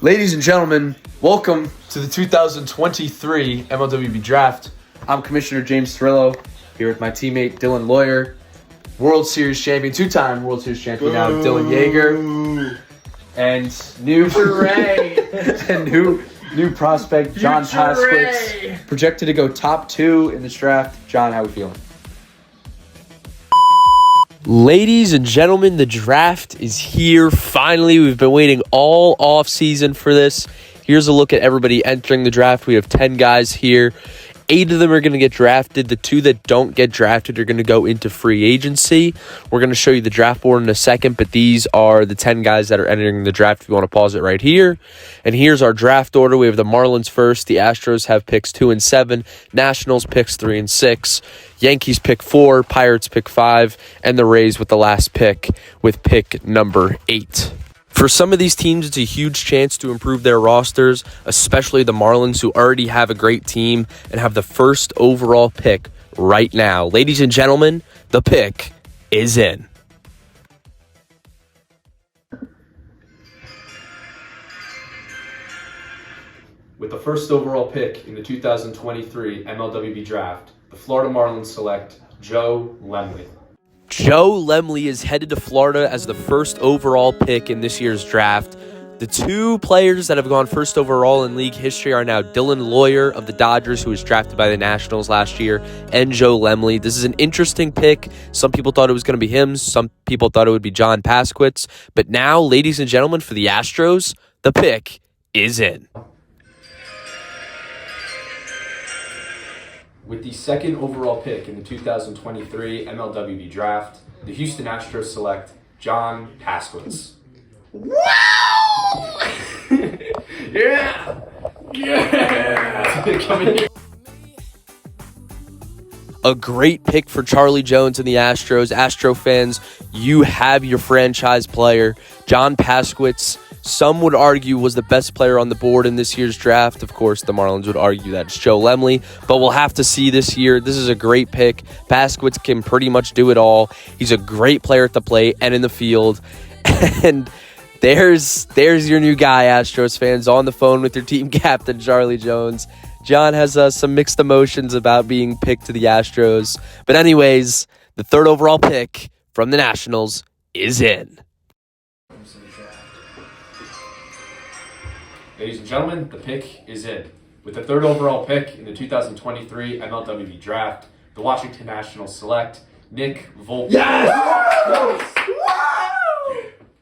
Ladies and gentlemen, welcome to the 2023 MLWB Draft. I'm Commissioner James Thrillo, here with my teammate Dylan Lawyer, World Series champion, two-time World Series champion now, Dylan Yeager, and new prospect John Paskowitz, projected to go top 2 in this draft. John, how are we feeling? Ladies and gentlemen, the draft is here. Finally, we've been waiting all off season for this. Here's a look at everybody entering the draft. We have 10 guys here. 8 of them are going to get drafted. The 2 that don't get drafted are going to go into free agency. We're going to show you the draft board in a second, but these are the 10 guys that are entering the draft. If you want to pause it right here. And here's our draft order. We have the Marlins first. The Astros have picks 2 and 7. Nationals picks 3 and 6. Yankees pick 4. Pirates pick 5. And the Rays with the last pick with pick number 8. For some of these teams, it's a huge chance to improve their rosters, especially the Marlins, who already have a great team and have the first overall pick right now. Ladies and gentlemen, the pick is in. With the first overall pick in the 2023 MLWB Draft, the Florida Marlins select Joe Lemley. Joe Lemley is headed to Florida as the first overall pick in this year's draft. The 2 players that have gone first overall in league history are now Dylan Lawyer of the Dodgers, who was drafted by the Nationals last year, and Joe Lemley. This is an interesting pick. Some people thought it was going to be him. Some people thought it would be John Paskowitz. But now, ladies and gentlemen, for the Astros, the pick is in. With the second overall pick in the 2023 MLWB Draft, the Houston Astros select John Paskowitz. Wow! Yeah! Yeah! A great pick for Charlie Jones and the Astros. Astro fans, you have your franchise player, John Paskowitz. Some would argue was the best player on the board in this year's draft. Of course, the Marlins would argue that it's Joe Lemley, but we'll have to see this year. This is a great pick. Paskowitz can pretty much do it all. He's a great player at the plate and in the field. And there's your new guy, Astros fans, on the phone with your team captain, Charlie Jones. John has some mixed emotions about being picked to the Astros. But anyways, the third overall pick from the Nationals is in. Ladies and gentlemen, the pick is in. With the third overall pick in the 2023 MLWB Draft, the Washington Nationals select Nick Volpe. Yes!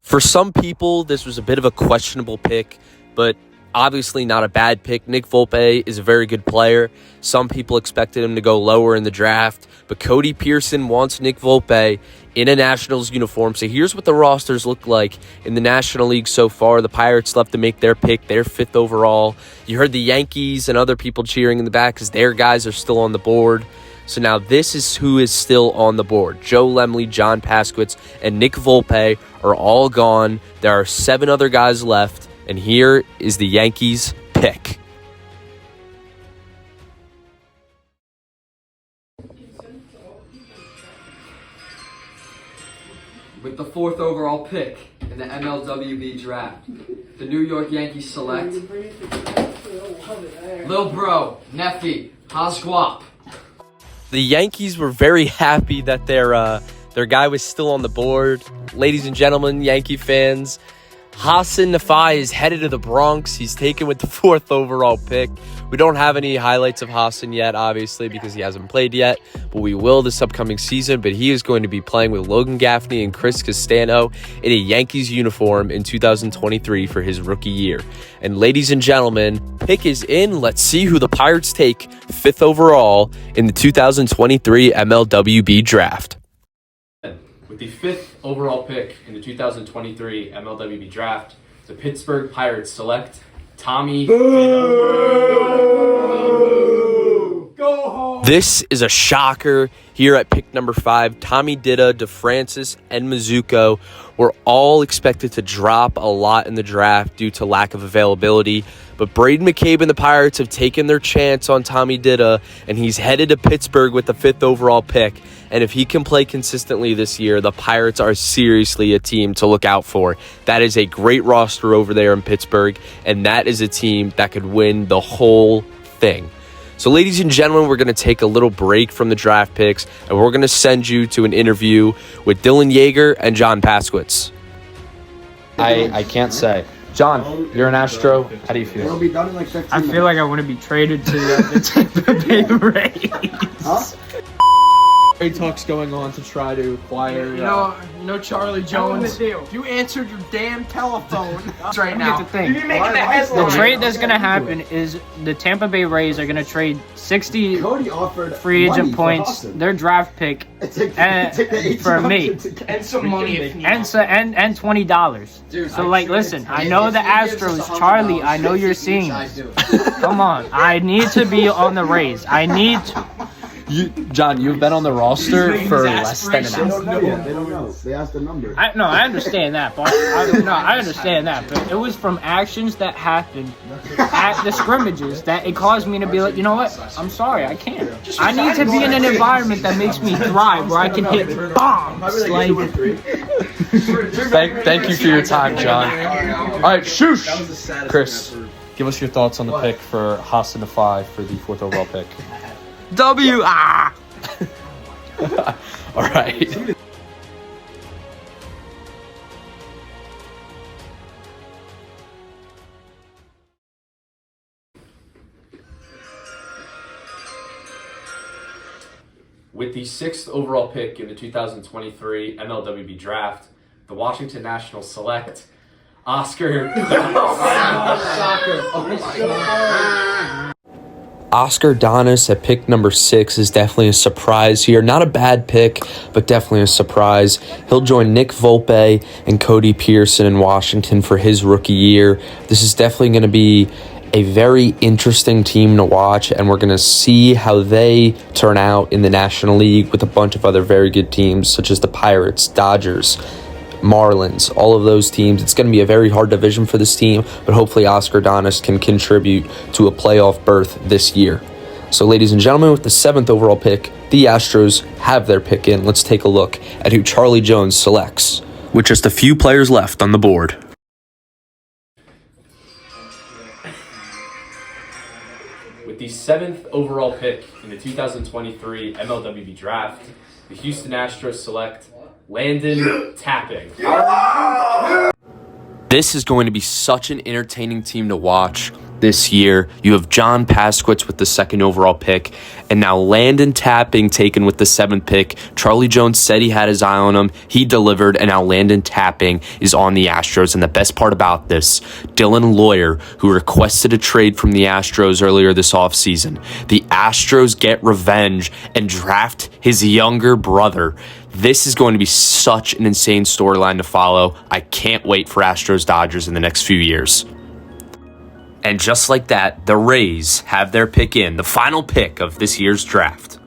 For some people, this was a bit of a questionable pick, but obviously not a bad pick. Nick Volpe is a very good player. Some people expected him to go lower in the draft, but Cody Pearson wants Nick Volpe in a Nationals uniform. So here's what the rosters look like in the National League so far. The Pirates left to make their pick, their 5th overall. You heard the Yankees and other people cheering in the back because their guys are still on the board. So now this is who is still on the board. Joe Lemley, John Paskowitz, and Nick Volpe are all gone. There are 7 other guys left, and here is the Yankees' pick. With the 4th overall pick in the MLWB Draft, the New York Yankees select Lil Bro, Neffy, Hasquap. The Yankees were very happy that their guy was still on the board. Ladies and gentlemen, Yankee fans, Hassan Nafai is headed to the Bronx. He's taken with the 4th overall pick. We don't have any highlights of Hassan yet, obviously, because he hasn't played yet, but we will this upcoming season. But he is going to be playing with Logan Gaffney and Chris Castano in a Yankees uniform in 2023 for his rookie year. And ladies and gentlemen, pick is in. Let's see who the Pirates take 5th overall in the 2023 MLWB Draft. With the 5th overall pick in the 2023 MLWB Draft, the Pittsburgh Pirates select Tommy. Go home! This is a shocker here at pick number 5. Tommy Dida, DeFrancis, and Mizuko were all expected to drop a lot in the draft due to lack of availability. But Braden McCabe and the Pirates have taken their chance on Tommy Dida, and he's headed to Pittsburgh with the 5th overall pick. And if he can play consistently this year, the Pirates are seriously a team to look out for. That is a great roster over there in Pittsburgh, and that is a team that could win the whole thing. So, ladies and gentlemen, we're going to take a little break from the draft picks, and we're going to send you to an interview with Dylan Yeager and John Pasquitz. I can't say. John, you're an Astro. How do you feel? I feel like I want to be traded to the Tampa Bay Rays. Trade talks going on to try to acquire. No, Charlie Jones. You answered your damn telephone right now. now. The trade that's going to happen is the Tampa Bay Rays are going to trade 60 free agent points, their draft pick, for me, and some money and $20. So, listen, I know the Astros, Charlie, I know you're seeing this. Come on, I need to be on the Rays. I need to. John, you've been on the roster for less than an hour. They don't know. They asked the number. I understand that, but I understand that. But it was from actions that happened at the scrimmages that it caused me to be like, you know what? I'm sorry, I can't. I need to be in an environment that makes me thrive, where I can hit bombs. Thank you for your time, John. All right, shoosh. Chris, give us your thoughts on the pick for Hassan Afai for the 4th overall pick. W. All right. With the 6th overall pick in the 2023 MLWB Draft, the Washington Nationals select Oscar. Oscar Donis at pick number 6 is definitely a surprise here. Not a bad pick, but definitely a surprise. He'll join Nick Volpe and Cody Pearson in Washington for his rookie year. This is definitely going to be a very interesting team to watch, and we're going to see how they turn out in the National League with a bunch of other very good teams, such as the Pirates, Dodgers, Marlins, all of those teams. It's going to be a very hard division for this team, but hopefully Oscar Donis can contribute to a playoff berth this year. So, ladies and gentlemen, with the 7th overall pick, the Astros have their pick in. Let's take a look at who Charlie Jones selects, with just a few players left on the board. With the 7th overall pick in the 2023 MLWB Draft, the Houston Astros select Landon Tapping. This is going to be such an entertaining team to watch this year. You have John Pasquitz with the 2nd overall pick, and now Landon Tapping taken with the 7th pick. Charlie Jones said he had his eye on him. He delivered, and now Landon Tapping is on the Astros. And the best part about this, Dylan Lawyer, who requested a trade from the Astros earlier this offseason. The Astros get revenge and draft his younger brother. This is going to be such an insane storyline to follow. I can't wait for Astros Dodgers in the next few years. And just like that, the Rays have their pick in, the final pick of this year's draft.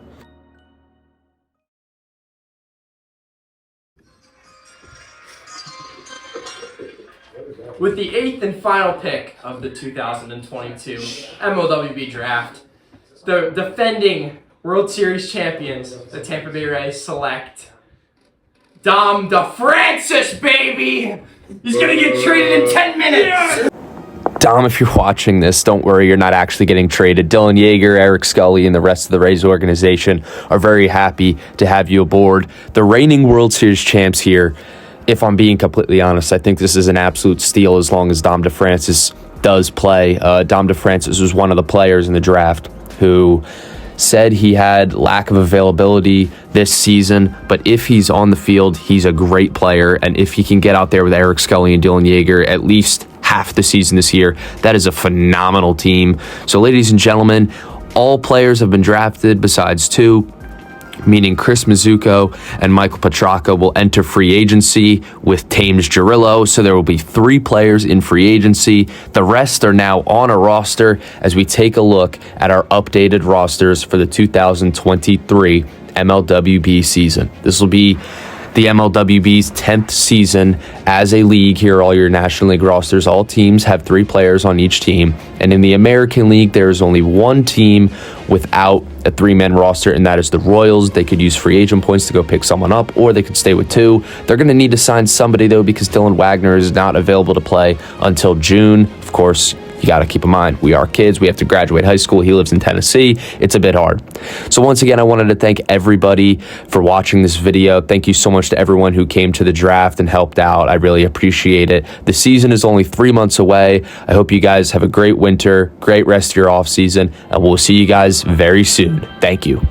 With the 8th and final pick of the 2022 MLWB Draft, the defending World Series champions, the Tampa Bay Rays, select Dom DeFrancis, baby! He's gonna get traded in 10 minutes! Dom, if you're watching this, don't worry, you're not actually getting traded. Dylan Yeager, Eric Scully, and the rest of the Rays organization are very happy to have you aboard. The reigning World Series champs here, if I'm being completely honest, I think this is an absolute steal as long as Dom DeFrancis does play. Dom DeFrancis was one of the players in the draft who said he had lack of availability this season, but if he's on the field, he's a great player, and if he can get out there with Eric Scully and Dylan Yeager at least half the season this year, that is a phenomenal team. So, ladies and gentlemen, all players have been drafted besides 2. meaning Chris Mizuko and Michael Petracca will enter free agency with Tames Jarillo. So there will be 3 players in free agency. The rest are now on a roster as we take a look at our updated rosters for the 2023 MLWB season. This will be the MLWB's 10th season as a league. Here are all your National League rosters. All teams have 3 players on each team. And in the American League, there is only one team without a 3-man roster, and that is the Royals. They could use free agent points to go pick someone up, or they could stay with 2. They're going to need to sign somebody, though, because Dylan Wagner is not available to play until June. Of course, you got to keep in mind, we are kids. We have to graduate high school. He lives in Tennessee. It's a bit hard. So once again, I wanted to thank everybody for watching this video. Thank you so much to everyone who came to the draft and helped out. I really appreciate it. The season is only 3 months away. I hope you guys have a great winter, great rest of your off season, and we'll see you guys very soon. Thank you.